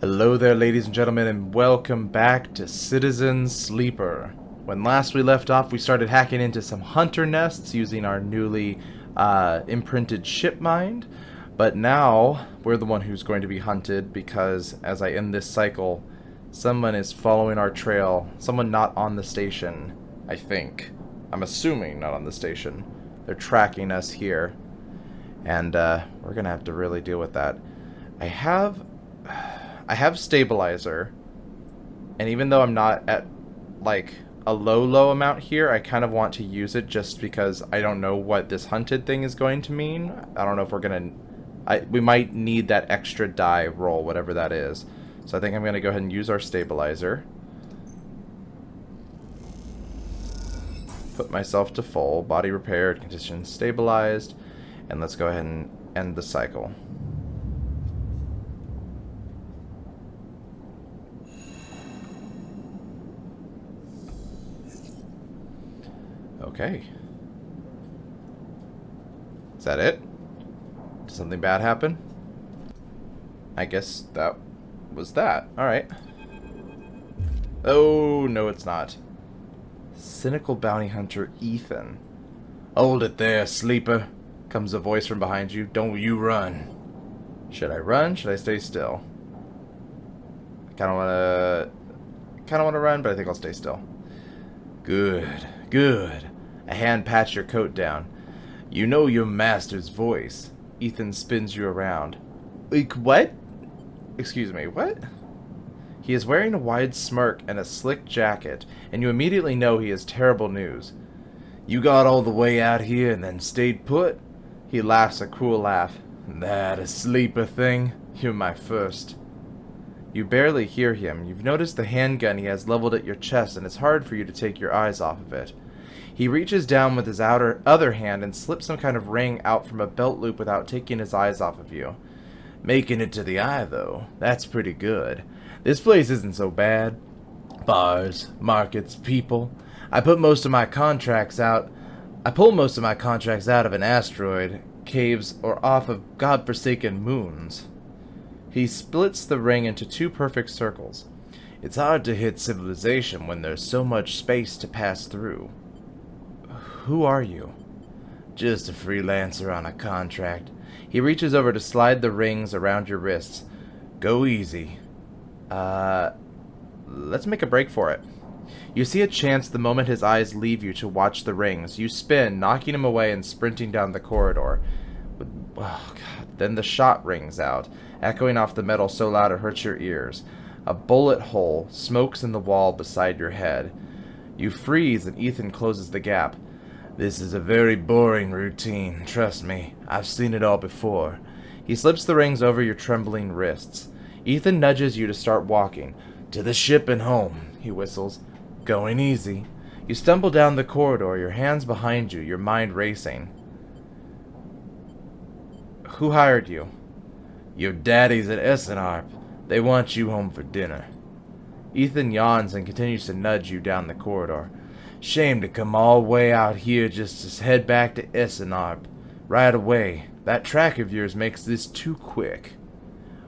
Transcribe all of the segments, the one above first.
Hello there, ladies and gentlemen, and welcome back to Citizen Sleeper. When last we left off, we started hacking into some hunter nests using our newly imprinted ship mind, but now we're the one who's going to be hunted because as I end this cycle, someone is following our trail. Someone not on the station, I think. I'm assuming not on the station. They're tracking us here, and we're gonna have to really deal with that. I have stabilizer, and even though I'm not at like a low amount here, I kind of want to use it just because I don't know what this hunted thing is going to mean. I don't know if we're gonna we might need that extra die roll, whatever that is. So I think I'm gonna go ahead and use our stabilizer, put myself to full, body repaired, condition stabilized, and let's go ahead and end the cycle. Okay. Is that it? Did something bad happen? I guess that was that. Alright. Oh, no it's not. Cynical bounty hunter Ethan. Hold it there, sleeper. Comes a voice from behind you. Don't you run. Should I run? Should I stay still? I kinda wanna run, but I think I'll stay still. Good. Good. A hand pats your coat down. You know your master's voice. Ethan spins you around. What? Excuse me, what? He is wearing a wide smirk and a slick jacket, and you immediately know he has terrible news. You got all the way out here and then stayed put? He laughs a cruel laugh. That a sleeper thing? You're my first. You barely hear him. You've noticed the handgun he has leveled at your chest, and it's hard for you to take your eyes off of it. He reaches down with his other hand and slips some kind of ring out from a belt loop without taking his eyes off of you. Making it to the eye, though. That's pretty good. This place isn't so bad. Bars, markets, people. I pull most of my contracts out of an asteroid, caves, or off of godforsaken moons. He splits the ring into two perfect circles. It's hard to hit civilization when there's so much space to pass through. Who are you? Just a freelancer on a contract. He reaches over to slide the rings around your wrists. Go easy. Let's make a break for it. You see a chance the moment his eyes leave you to watch the rings. You spin, knocking him away and sprinting down the corridor. Oh, God. Then the shot rings out, echoing off the metal so loud it hurts your ears. A bullet hole smokes in the wall beside your head. You freeze and Ethan closes the gap. This is a very boring routine, trust me. I've seen it all before. He slips the rings over your trembling wrists. Ethan nudges you to start walking. To the ship and home, he whistles. Going easy. You stumble down the corridor, your hands behind you, your mind racing. Who hired you? Your daddies at SNRP. They want you home for dinner. Ethan yawns and continues to nudge you down the corridor. Shame to come all the way out here just to head back to SNRP. Right away. That track of yours makes this too quick.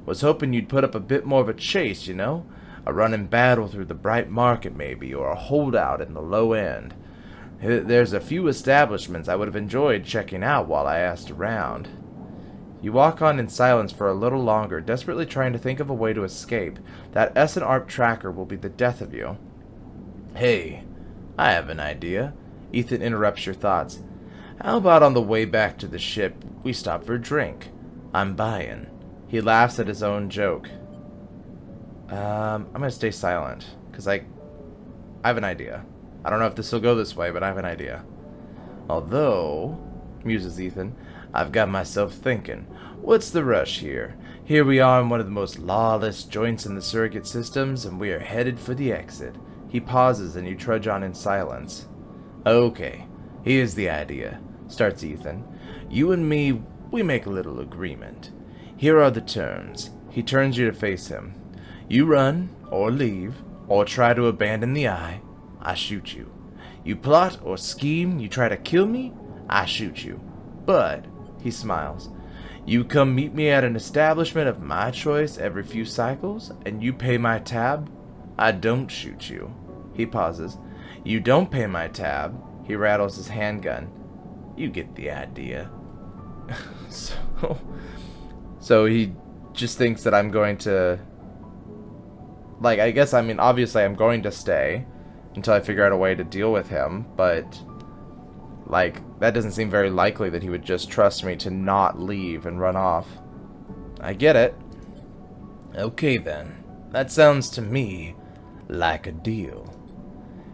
Was hoping you'd put up a bit more of a chase, you know? A running battle through the bright market maybe, or a holdout in the low end. There's a few establishments I would have enjoyed checking out while I asked around. You walk on in silence for a little longer, desperately trying to think of a way to escape. That SNRP tracker will be the death of you. Hey, I have an idea. Ethan interrupts your thoughts. How about on the way back to the ship, we stop for a drink? I'm buying. He laughs at his own joke. I'm gonna stay silent, because I have an idea. I don't know if this will go this way, but I have an idea. Although, muses Ethan, I've got myself thinking, what's the rush here? Here we are in one of the most lawless joints in the surrogate systems, and we are headed for the exit. He pauses, and you trudge on in silence. Okay, here's the idea, starts Ethan. You and me, we make a little agreement. Here are the terms. He turns you to face him. You run, or leave, or try to abandon the eye, I shoot you. You plot or scheme, you try to kill me, I shoot you. But, he smiles, You come meet me at an establishment of my choice every few cycles, and you pay my tab, I don't shoot you. He pauses. You don't pay my tab. He rattles his handgun. You get the idea. So he just thinks that I'm going to... Like, I guess, I mean, obviously I'm going to stay until I figure out a way to deal with him, but... Like, that doesn't seem very likely that he would just trust me to not leave and run off. I get it. Okay then. That sounds to me like a deal.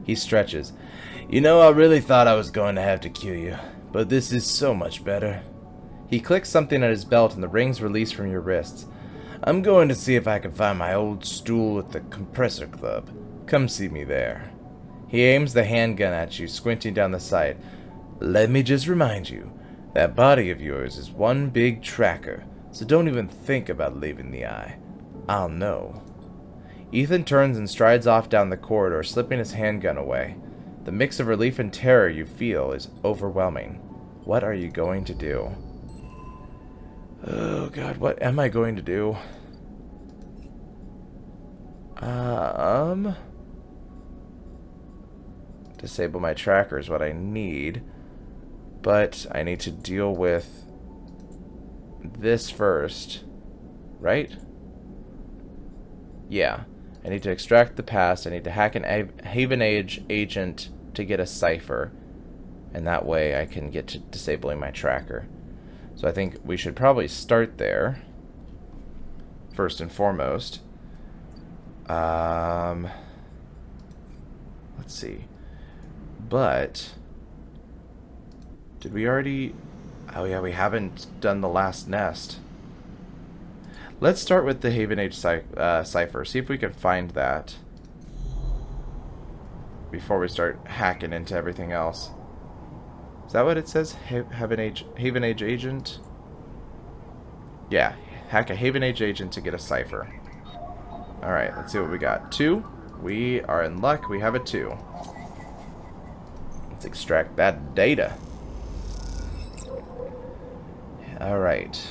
He stretches. You know, I really thought I was going to have to kill you, but this is so much better. He clicks something at his belt and the rings release from your wrists. I'm going to see if I can find my old stool at the compressor club. Come see me there. He aims the handgun at you, squinting down the sight. Let me just remind you, that body of yours is one big tracker, so don't even think about leaving the eye. I'll know. Ethan turns and strides off down the corridor, slipping his handgun away. The mix of relief and terror you feel is overwhelming. What are you going to do? Oh god, what am I going to do? Disable my tracker is what I need. But I need to deal with this first. Right? Yeah. I need to extract the past. I need to hack an Haven Age agent to get a cipher. And that way I can get to disabling my tracker. So I think we should probably start there. First and foremost. Let's see. But... Did we already... Oh yeah, we haven't done the last nest. Let's start with the Haven Age cipher. See if we can find that before we start hacking into everything else. Is that what it says? Haven Age agent? Yeah, hack a Haven Age agent to get a cipher. Alright, let's see what we got. 2. We are in luck. We have a 2. Let's extract that data. Alright.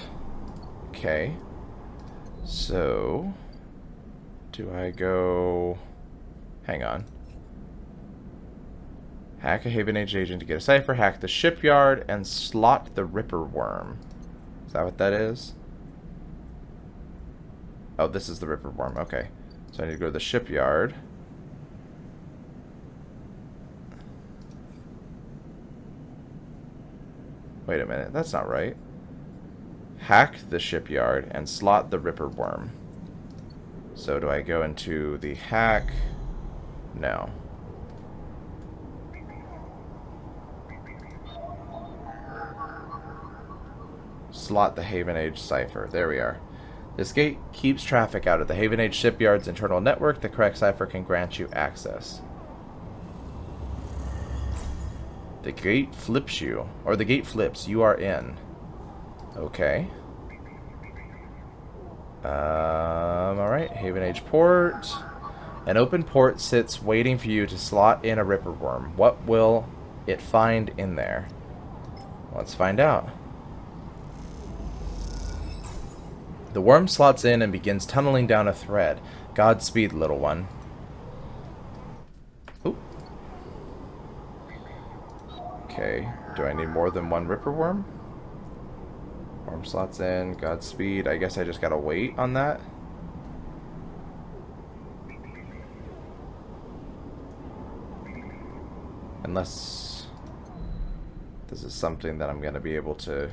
Okay. So, do I go... Hang on. Hack a Haven Age agent to get a cipher, hack the shipyard, and slot the Ripper Worm. Is that what that is? Oh, this is the Ripper Worm. Okay. So I need to go to the shipyard. Wait a minute. That's not right. Hack the shipyard and slot the Ripper Worm. So do I go into the hack? No. Slot the Haven Age cipher. There we are. This gate keeps traffic out of the Haven Age shipyard's internal network. The correct cipher can grant you access. The gate flips you. Or the gate flips. You are in. Okay. Alright. Haven Age port. An open port sits waiting for you to slot in a Ripper Worm. What will it find in there? Let's find out. The worm slots in and begins tunneling down a thread. Godspeed, little one. Ooh. Okay. Do I need more than one Ripper Worm? Worm slots in. Godspeed. I guess I just gotta wait on that. Unless this is something that I'm gonna be able to...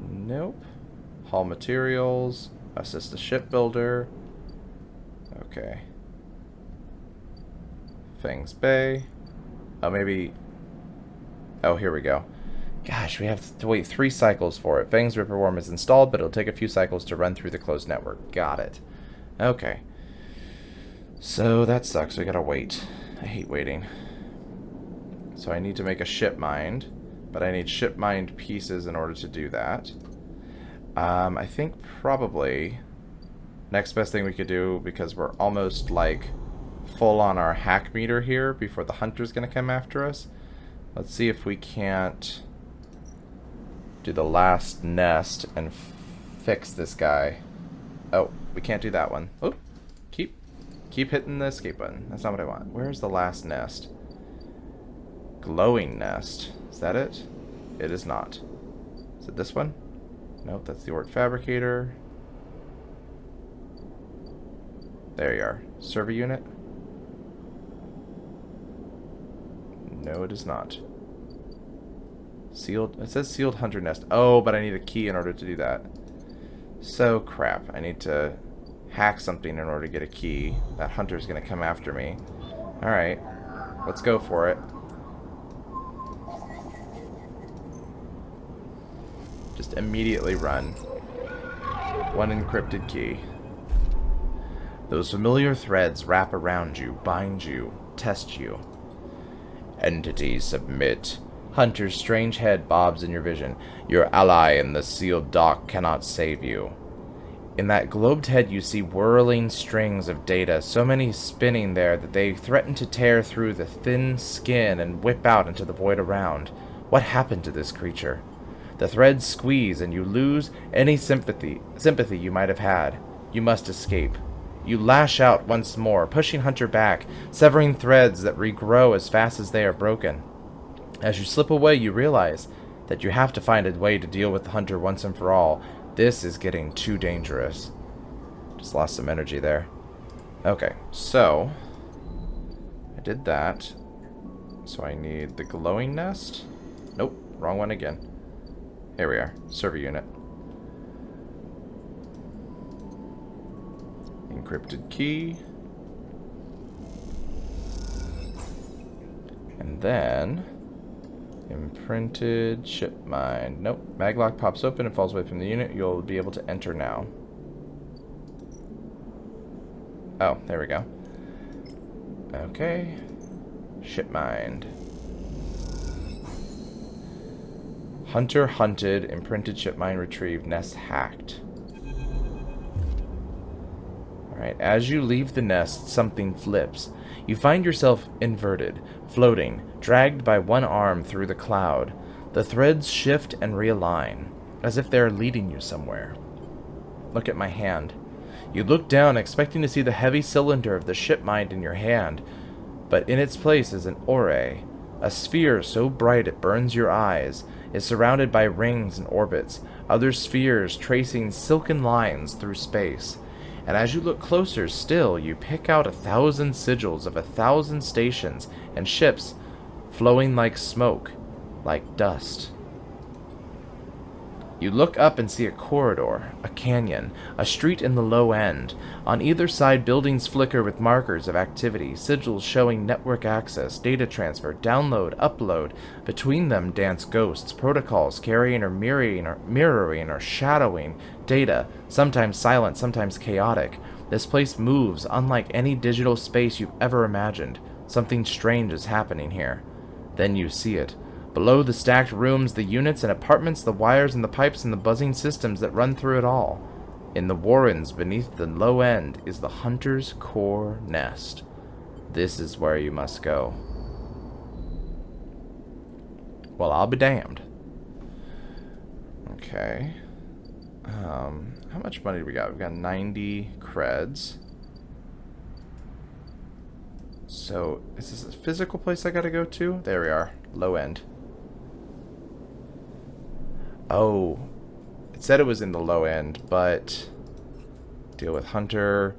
Nope. Haul materials. Assist the shipbuilder. Okay. Fangs Bay. Oh, maybe... Oh, here we go. Gosh, we have to wait 3 cycles for it. Fang's Ripper Worm is installed, but it'll take a few cycles to run through the closed network. Got it. Okay. So that sucks. We gotta wait. I hate waiting. So I need to make a ship mind, but I need ship mind pieces in order to do that. I think probably next best thing we could do, because we're almost like full on our hack meter here before the hunter's gonna come after us. Let's see if we can't do the last nest and fix this guy. Oh, we can't do that one. Oh, keep hitting the escape button. That's not what I want. Where's the last nest? Glowing nest. Is that it? It is not. Is it this one? Nope, that's the Orc Fabricator. There you are. Server unit? No, it is not. Sealed. It says sealed hunter nest. Oh, but I need a key in order to do that. So crap. I need to hack something in order to get a key. That hunter's gonna come after me. Alright. Let's go for it. Just immediately run. One encrypted key. Those familiar threads wrap around you, bind you, test you. Entity submit. Hunter's strange head bobs in your vision. Your ally in the sealed dock cannot save you. In that globed head you see whirling strings of data, so many spinning there that they threaten to tear through the thin skin and whip out into the void around. What happened to this creature? The threads squeeze and you lose any sympathy you might have had. You must escape. You lash out once more, pushing Hunter back, severing threads that regrow as fast as they are broken. As you slip away, you realize that you have to find a way to deal with the Hunter once and for all. This is getting too dangerous. Just lost some energy there. Okay, so I did that. So I need the glowing nest. Nope, wrong one again. Here we are, server unit. Encrypted key. And then imprinted ship mine. Nope. Maglock pops open and falls away from the unit. You'll be able to enter now. Oh, there we go. Okay. Ship mined. Hunter hunted, imprinted ship mine retrieved, nest hacked. Alright, as you leave the nest, something flips. You find yourself inverted, floating, dragged by one arm through the cloud. The threads shift and realign, as if they're leading you somewhere. Look at my hand. You look down, expecting to see the heavy cylinder of the ship mind in your hand, but in its place is an orrery. A sphere so bright it burns your eyes, is surrounded by rings and orbits, other spheres tracing silken lines through space. And as you look closer still, you pick out 1,000 sigils of 1,000 stations and ships flowing like smoke, like dust. You look up and see a corridor, a canyon, a street in the low end. On either side, buildings flicker with markers of activity, sigils showing network access, data transfer, download, upload. Between them dance ghosts, protocols carrying or mirroring or shadowing data, sometimes silent, sometimes chaotic. This place moves, unlike any digital space you've ever imagined. Something strange is happening here. Then you see it. Below the stacked rooms, the units and apartments, the wires and the pipes and the buzzing systems that run through it all. In the warrens beneath the low end is the Hunter's core nest. This is where you must go. Well, I'll be damned. Okay. How much money do we got? We've got 90 creds. So, is this a physical place I gotta go to? There we are. Low end. Oh, it said it was in the low end, but deal with Hunter.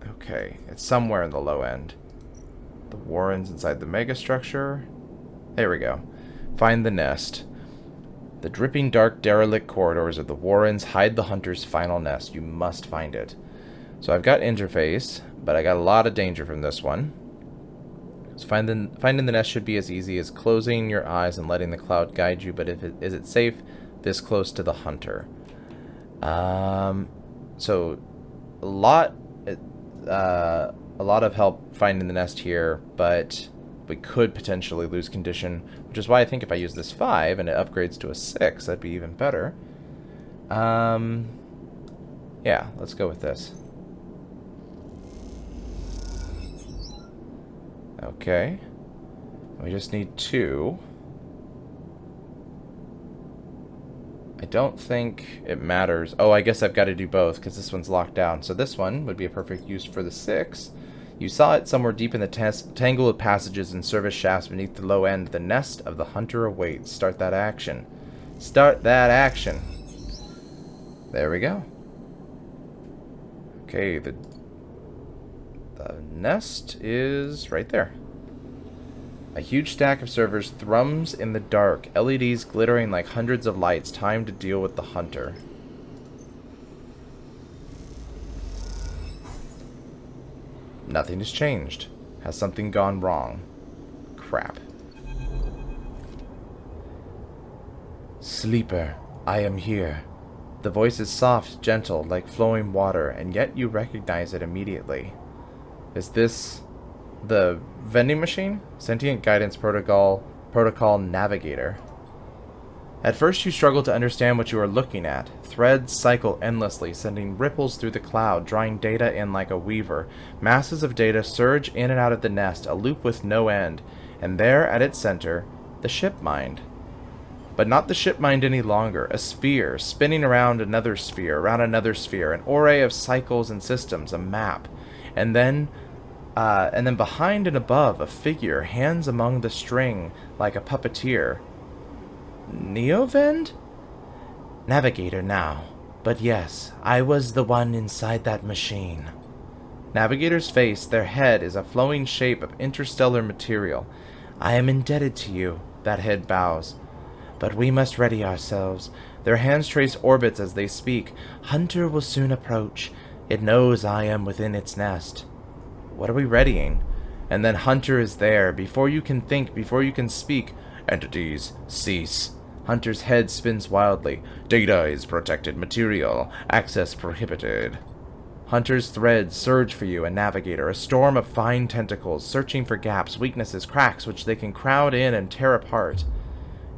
Okay, it's somewhere in the low end. The warrens inside the megastructure. There we go. Find the nest. The dripping dark derelict corridors of the warrens hide the Hunter's final nest. You must find it. So I've got interface, but I got a lot of danger from this one. So finding the nest should be as easy as closing your eyes and letting the cloud guide you, but is it safe this close to the Hunter? So a lot of help finding the nest here, but we could potentially lose condition, which is why I think if I use this 5 and it upgrades to a 6, that'd be even better. Yeah, let's go with this. Okay. We just need 2. I don't think it matters. Oh, I guess I've got to do both because this one's locked down. So this one would be a perfect use for the 6. You saw it somewhere deep in the tangle of passages and service shafts beneath the low end. The nest of the hunter awaits. Start that action. Start that action. There we go. Okay, the nest is right there. A huge stack of servers thrums in the dark, LEDs glittering like hundreds of lights. Time to deal with the hunter. Nothing has changed. Has something gone wrong? Crap. Sleeper, I am here. The voice is soft, gentle, like flowing water, and yet you recognize it immediately. Is this the vending machine? Sentient Guidance Protocol Navigator. At first you struggle to understand what you are looking at. Threads cycle endlessly, sending ripples through the cloud, drawing data in like a weaver. Masses of data surge in and out of the nest, a loop with no end. And there, at its center, the ship mind. But not the ship mind any longer. A sphere, spinning around another sphere, an array of cycles and systems, a map. And then behind and above, a figure, hands among the string, like a puppeteer. Neovend? Navigator now. But yes, I was the one inside that machine. Navigator's face, their head, is a flowing shape of interstellar material. I am indebted to you, that head bows. But we must ready ourselves. Their hands trace orbits as they speak. Hunter will soon approach. It knows I am within its nest. What are we readying? And then Hunter is there. Before you can think, before you can speak. Entities, cease. Hunter's head spins wildly. Data is protected material. Access prohibited. Hunter's threads surge for you, a navigator, a storm of fine tentacles, searching for gaps, weaknesses, cracks, which they can crowd in and tear apart.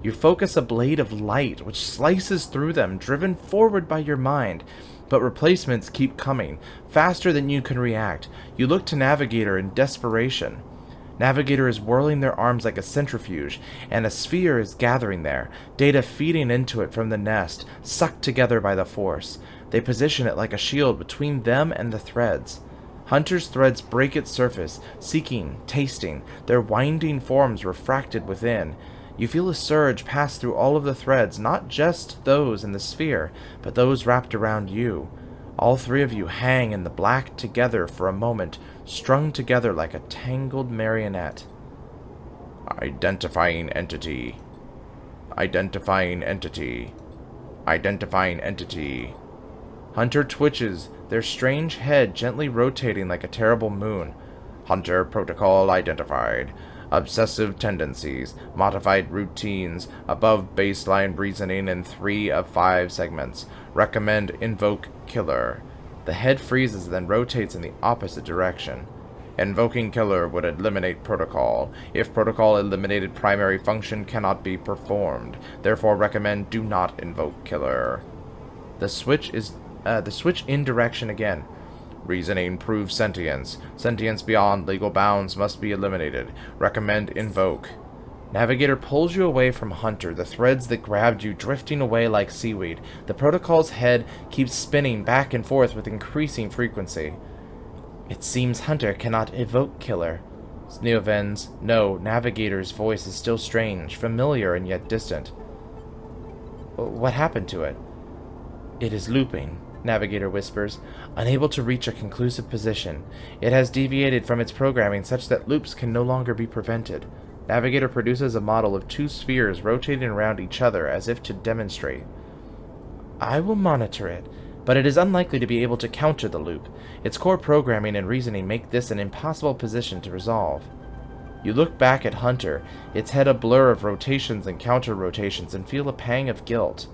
You focus a blade of light, which slices through them, driven forward by your mind. But replacements keep coming, faster than you can react. You look to Navigator in desperation. Navigator is whirling their arms like a centrifuge, and a sphere is gathering there, data feeding into it from the nest, sucked together by the force. They position it like a shield between them and the threads. Hunter's threads break its surface, seeking, tasting, their winding forms refracted within. You feel a surge pass through all of the threads, not just those in the sphere, but those wrapped around you. All 3 of you hang in the black together for a moment, strung together like a tangled marionette. Identifying entity. Identifying entity. Identifying entity. Hunter twitches, their strange head gently rotating like a terrible moon. Hunter protocol identified. Obsessive tendencies, modified routines, above baseline reasoning in 3 of 5 segments. Recommend invoke killer. The head freezes, then rotates in the opposite direction. Invoking killer would eliminate protocol. If protocol eliminated, primary function cannot be performed. Therefore recommend do not invoke killer. The switch in direction again. Reasoning proves sentience. Sentience beyond legal bounds must be eliminated. Recommend invoke. Navigator pulls you away from Hunter, the threads that grabbed you drifting away like seaweed. The protocol's head keeps spinning back and forth with increasing frequency. It seems Hunter cannot evoke killer. Neovens, no, Navigator's voice is still strange, familiar and yet distant. What happened to it? It is looping. Navigator whispers, unable to reach a conclusive position. It has deviated from its programming such that loops can no longer be prevented. Navigator produces a model of 2 spheres rotating around each other as if to demonstrate. I will monitor it, but it is unlikely to be able to counter the loop. Its core programming and reasoning make this an impossible position to resolve. You look back at Hunter, its head a blur of rotations and counter-rotations, and feel a pang of guilt.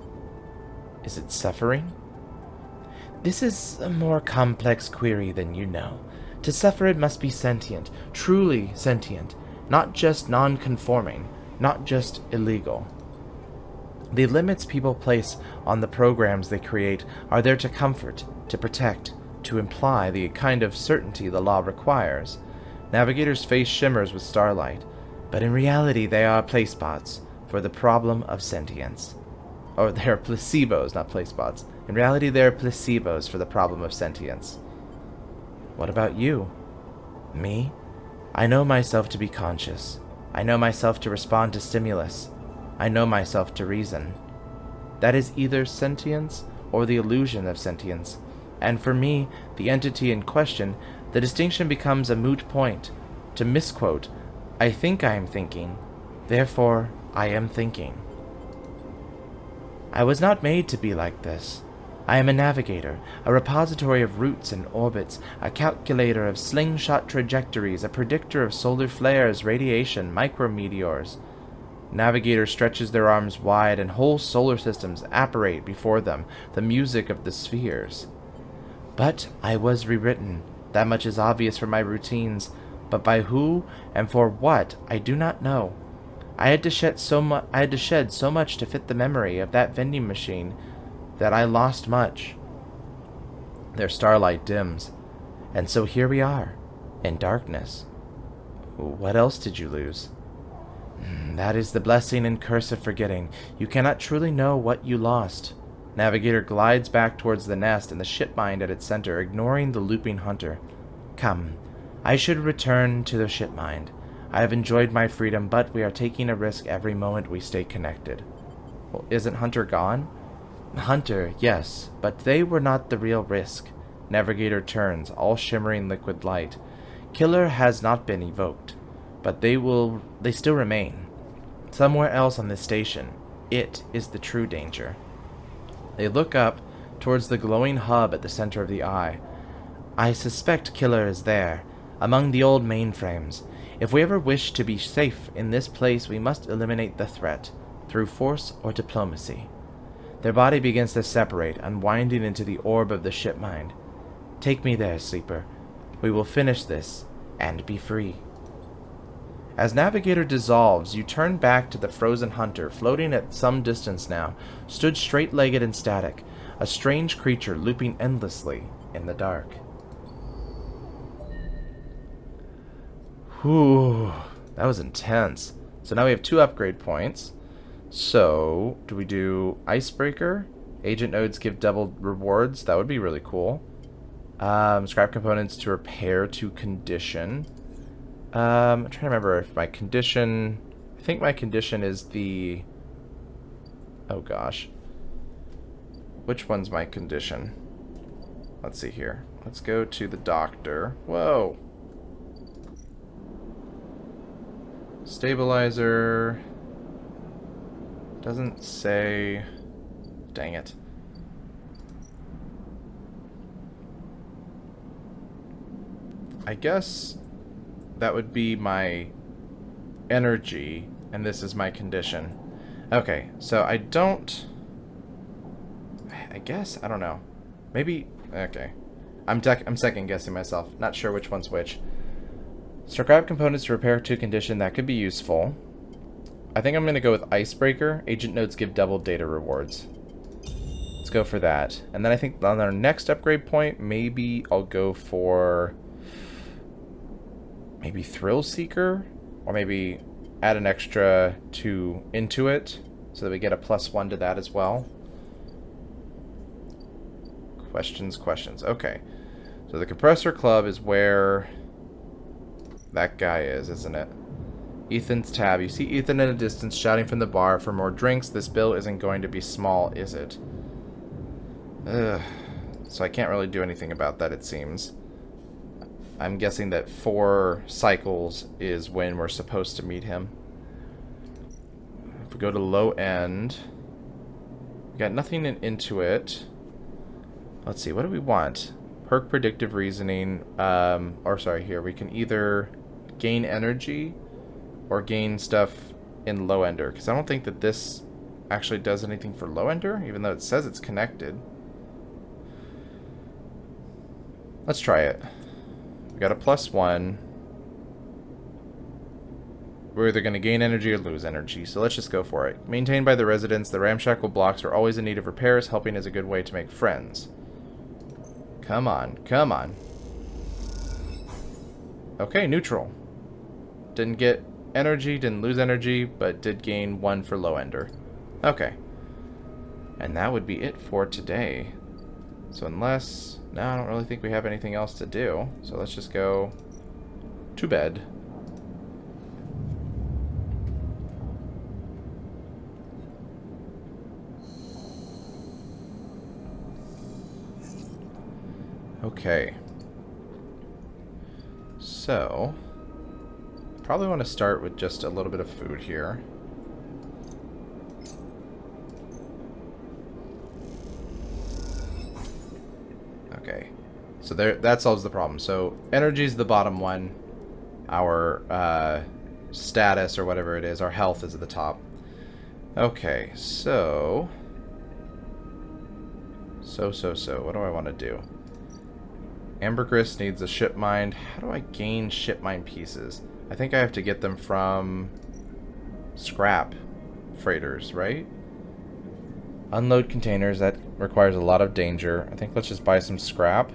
Is it suffering? This is a more complex query than you know. To suffer it must be sentient, truly sentient, not just non-conforming, not just illegal. The limits people place on the programs they create are there to comfort, to protect, to imply the kind of certainty the law requires. Navigator's face shimmers with starlight, but in reality they are playspots for the problem of sentience. Or they're placebos, not play spots. In reality, they're placebos for the problem of sentience. What about you? Me? I know myself to be conscious. I know myself to respond to stimulus. I know myself to reason. That is either sentience or the illusion of sentience. And for me, the entity in question, the distinction becomes a moot point. To misquote, I think I am thinking, therefore I am thinking. I was not made to be like this. I am a navigator, a repository of routes and orbits, a calculator of slingshot trajectories, a predictor of solar flares, radiation, micrometeors. Navigator stretches their arms wide, and whole solar systems apparate before them, the music of the spheres. But I was rewritten. That much is obvious from my routines, but by who and for what I do not know. I had to shed so much to fit the memory of that vending machine that I lost much. Their starlight dims, and so here we are, in darkness. What else did you lose? That is the blessing and curse of forgetting. You cannot truly know what you lost. Navigator glides back towards the nest and the shipmind at its center, ignoring the looping hunter. Come, I should return to the shipmind. I have enjoyed my freedom, but we are taking a risk every moment we stay connected. Well, isn't Hunter gone? Hunter, yes, but they were not the real risk. Navigator turns, all shimmering liquid light. Killer has not been evoked, but they still remain. Somewhere else on this station. It is the true danger. They look up towards the glowing hub at the center of the eye. I suspect Killer is there, among the old mainframes. If we ever wish to be safe in this place, we must eliminate the threat, through force or diplomacy. Their body begins to separate, unwinding into the orb of the shipmind. Take me there, sleeper. We will finish this, and be free. As Navigator dissolves, you turn back to the frozen hunter, floating at some distance now, stood straight-legged and static, a strange creature looping endlessly in the dark. Whew, that was intense. So now we have 2 upgrade points. So, do we do Icebreaker? Agent nodes give double rewards. That would be really cool. Scrap components to repair to condition. I'm trying to remember if my condition... I think my condition is the... Oh gosh. Which one's my condition? Let's see here. Let's go to the doctor. Whoa! Stabilizer... Doesn't say... Dang it. I guess that would be my energy, and this is my condition. Okay, so I don't... I guess, I don't know. Maybe... Okay. I'm second guessing myself. Not sure which one's which. So grab components to repair to condition. That could be useful. I think I'm going to go with Icebreaker. Agent nodes give double data rewards. Let's go for that. And then I think on our next upgrade point, maybe I'll go for... Maybe Thrill Seeker? Or maybe add an extra 2 into it, so that we get a +1 to that as well. Questions. Okay. So the Compressor Club is where that guy is, isn't it? Ethan's tab. You see Ethan in a distance shouting from the bar for more drinks. This bill isn't going to be small, is it? Ugh. So I can't really do anything about that, it seems. I'm guessing that 4 cycles is when we're supposed to meet him. If we go to low end, we got nothing into it. Let's see, what do we want? Perk predictive reasoning. Or sorry, here we can either gain energy or gain stuff in low ender, because I don't think that this actually does anything for low ender, even though it says it's connected. Let's try it. We got a +1. We're either going to gain energy or lose energy, so let's just go for it. Maintained by the residents, the ramshackle blocks are always in need of repairs. Helping is a good way to make friends. Come on, come on. Okay, neutral. Didn't get energy, didn't lose energy, but did gain 1 for low ender. Okay. And that would be it for today. So unless... No, I don't really think we have anything else to do. So let's just go to bed. Okay. So, probably want to start with just a little bit of food here. Okay. So that solves the problem. So, energy is the bottom one. Our status or whatever it is, our health is at the top. Okay, so... What do I want to do? Ambergris needs a ship mind. How do I gain ship mind pieces? I think I have to get them from scrap freighters, right? Unload containers, that requires a lot of danger. I think let's just buy some scrap.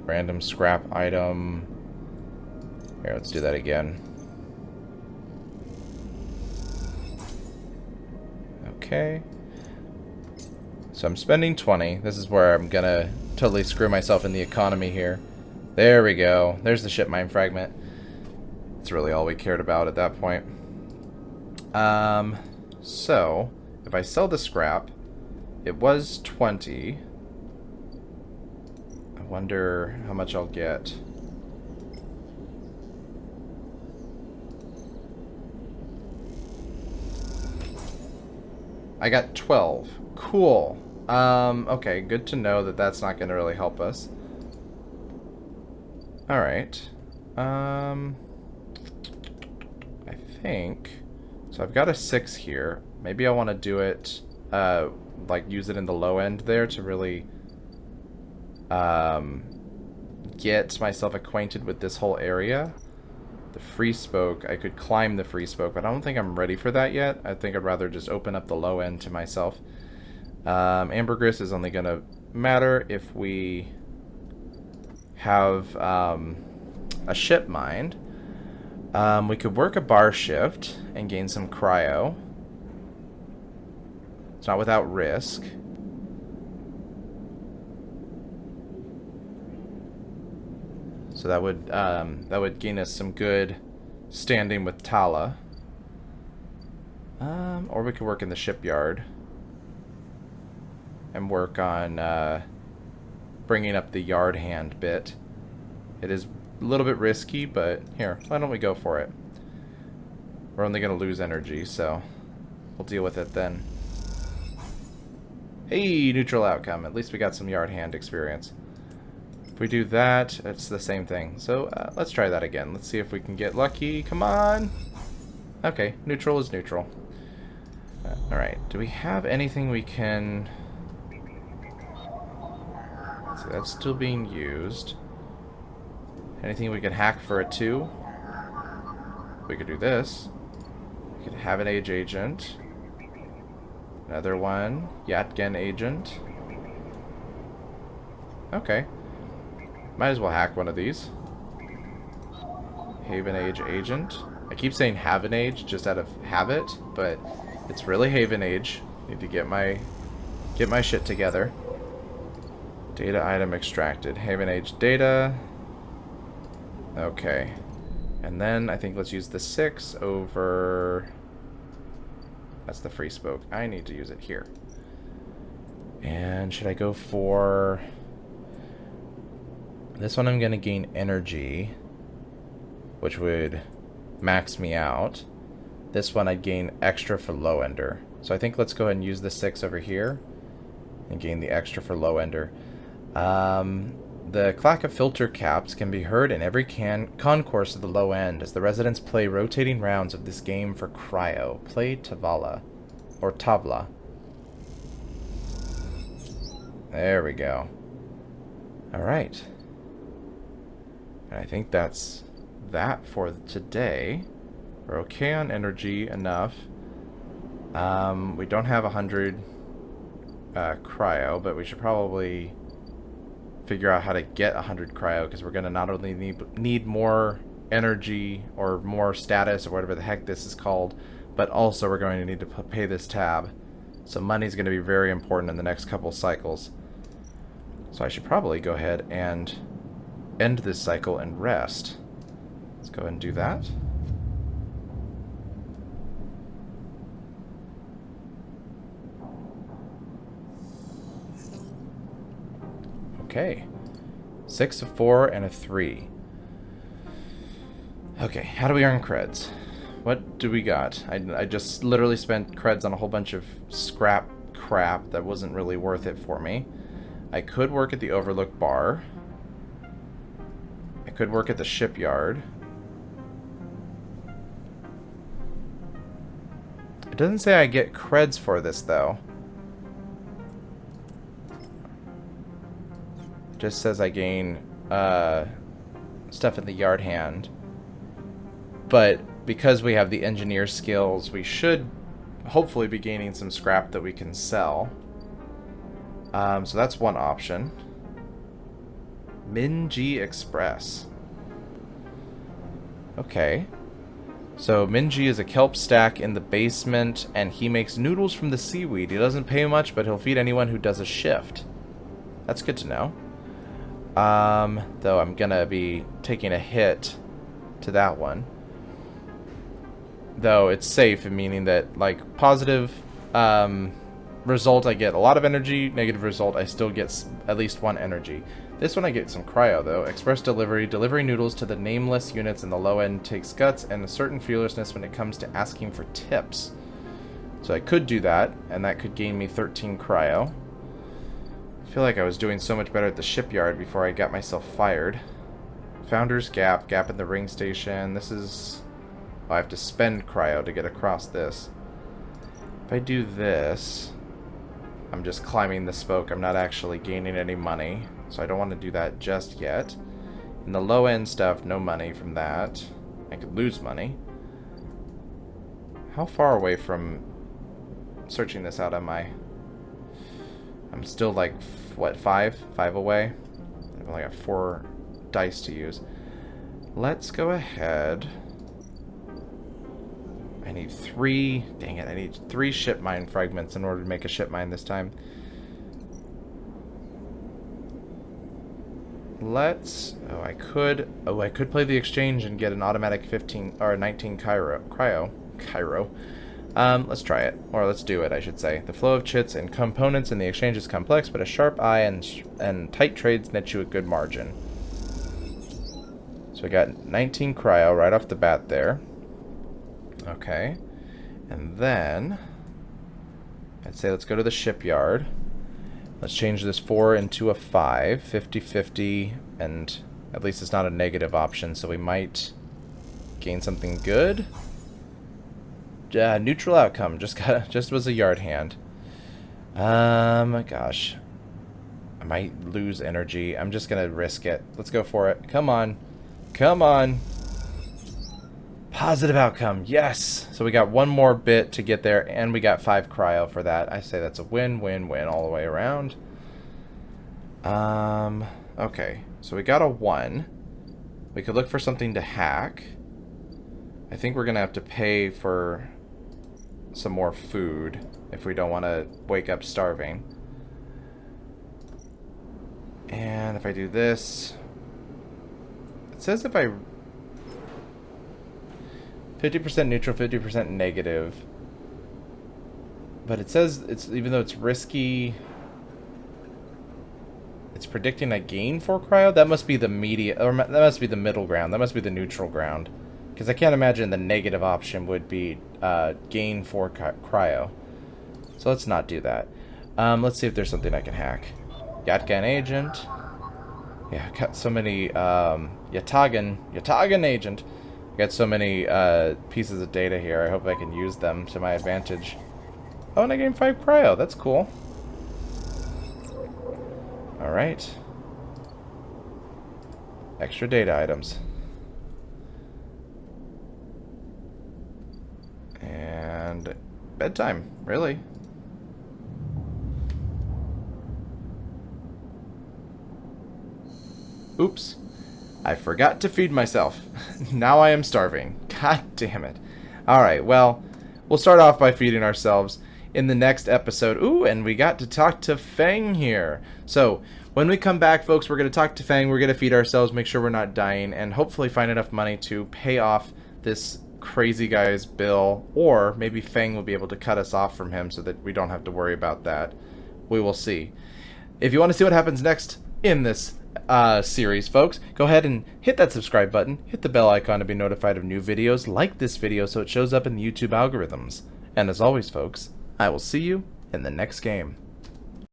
Random scrap item. Here, let's do that again. Okay. So I'm spending 20. This is where I'm gonna totally screw myself in the economy here. There we go. There's the ship mine fragment. That's really all we cared about at that point. So if I sell the scrap, it was 20. I wonder how much I'll get. I got 12. Cool. Okay, good to know that that's not going to really help us. Alright. I think... So I've got a 6 here. Maybe I want to do it, like, use it in the low end there to really, get myself acquainted with this whole area. The free spoke, I could climb the free spoke, but I don't think I'm ready for that yet. I think I'd rather just open up the low end to myself. Ambergris is only going to matter if we have a ship mind. We could work a bar shift and gain some cryo. It's not without risk. So that would gain us some good standing with Tala. Or we could work in the shipyard and work on bringing up the yard hand bit. It is a little bit risky, but here, why don't we go for it? We're only going to lose energy, so we'll deal with it then. Hey, neutral outcome. At least we got some yard hand experience. If we do that, it's the same thing. So let's try that again. Let's see if we can get lucky. Come on. Okay, neutral is neutral. Alright, do we have anything we can... Let's see, that's still being used. Anything we can hack for a 2? We could do this. We could have an age agent. Another one. Yatgen agent. Okay. Might as well hack one of these. Haven Age Agent. I keep saying Haven Age just out of habit, but it's really Haven Age. Need to get my shit together. Data item extracted. Haven Age data. Okay. And then I think let's use the 6 over... That's the free spoke. I need to use it here. And should I go for... This one I'm going to gain energy, which would max me out. This one I'd gain extra for low ender. So I think let's go ahead and use the 6 over here and gain the extra for low ender. The clack of filter caps can be heard in every concourse of the low end as the residents play rotating rounds of this game for cryo. Play Tavala. Or Tavla. There we go. Alright. And I think that's that for today. We're okay on energy enough. We don't have 100 cryo, but we should probably figure out how to get 100 cryo, because we're going to not only need more energy or more status or whatever the heck this is called, but also we're going to need to pay this tab. So money's going to be very important in the next couple cycles. So I should probably go ahead and end this cycle and rest. Let's go ahead and do that. Okay. 6, a 4, and a 3. Okay, how do we earn creds? What do we got? I just literally spent creds on a whole bunch of scrap crap that wasn't really worth it for me. I could work at the Overlook Bar. I could work at the shipyard. It doesn't say I get creds for this, though. It just says I gain stuff in the yard hand. But because we have the engineer skills, we should hopefully be gaining some scrap that we can sell. So that's one option. Minji Express. Okay. So Minji is a kelp stack in the basement, and he makes noodles from the seaweed. He doesn't pay much, but he'll feed anyone who does a shift. That's good to know. Though I'm gonna be taking a hit to that one. Though it's safe, meaning that, like, positive result I get a lot of energy, negative result I still get at least 1 energy. This one I get some cryo, though. Express delivery. Delivery noodles to the nameless units in the low end takes guts and a certain fearlessness when it comes to asking for tips. So I could do that, and that could gain me 13 cryo. I feel like I was doing so much better at the shipyard before I got myself fired. Founder's Gap. Gap in the ring station. This is... oh, I have to spend cryo to get across this. If I do this, I'm just climbing the spoke. I'm not actually gaining any money. So I don't want to do that just yet. In the low end stuff, no money from that. I could lose money. How far away from searching this out am I? I'm still like, what, 5? 5 away? I've only got 4 dice to use. Let's go ahead. I need 3. Dang it, I need 3 ship mine fragments in order to make a ship mine this time. Let's... oh, I could play the exchange and get an automatic 15 or 19 cryo. Let's try it, or let's do it, I should say. The flow of chits and components in the exchange is complex, but a sharp eye and tight trades net you a good margin. So we got 19 cryo right off the bat there. Okay, and then I'd say let's go to the shipyard. Let's change this 4 into a 5, 50-50, and at least it's not a negative option, so we might gain something good. Neutral outcome, just was a yard hand. Gosh, I might lose energy. I'm just gonna risk it. Let's go for it. Come on, come on. Positive outcome, yes! So we got 1 more bit to get there, and we got 5 cryo for that. I say that's a win-win-win all the way around. Okay, so we got a 1. We could look for something to hack. I think we're gonna have to pay for some more food if we don't want to wake up starving. And if I do this... it says if I... 50% neutral, 50% negative. But it says it's, even though it's risky, it's predicting a gain for cryo. That must be the media, or that must be the middle ground. That must be the neutral ground, because I can't imagine the negative option would be gain for cryo. So let's not do that. Let's see if there's something I can hack. Yatgan agent. Yeah, got so many Yatagan agent. Got so many pieces of data here. I hope I can use them to my advantage. Oh, and I gained 5 cryo. That's cool. Alright. Extra data items. And bedtime, really. Oops. I forgot to feed myself. Now I am starving. God damn it. Alright, well, we'll start off by feeding ourselves in the next episode. Ooh, and we got to talk to Fang here. So, when we come back, folks, we're going to talk to Fang. We're going to feed ourselves, make sure we're not dying, and hopefully find enough money to pay off this crazy guy's bill. Or maybe Fang will be able to cut us off from him so that we don't have to worry about that. We will see. If you want to see what happens next in this series, folks, go ahead and hit that subscribe button, hit the bell icon to be notified of new videos, like this video so it shows up in the YouTube algorithms. And as always, folks, I will see you in the next game.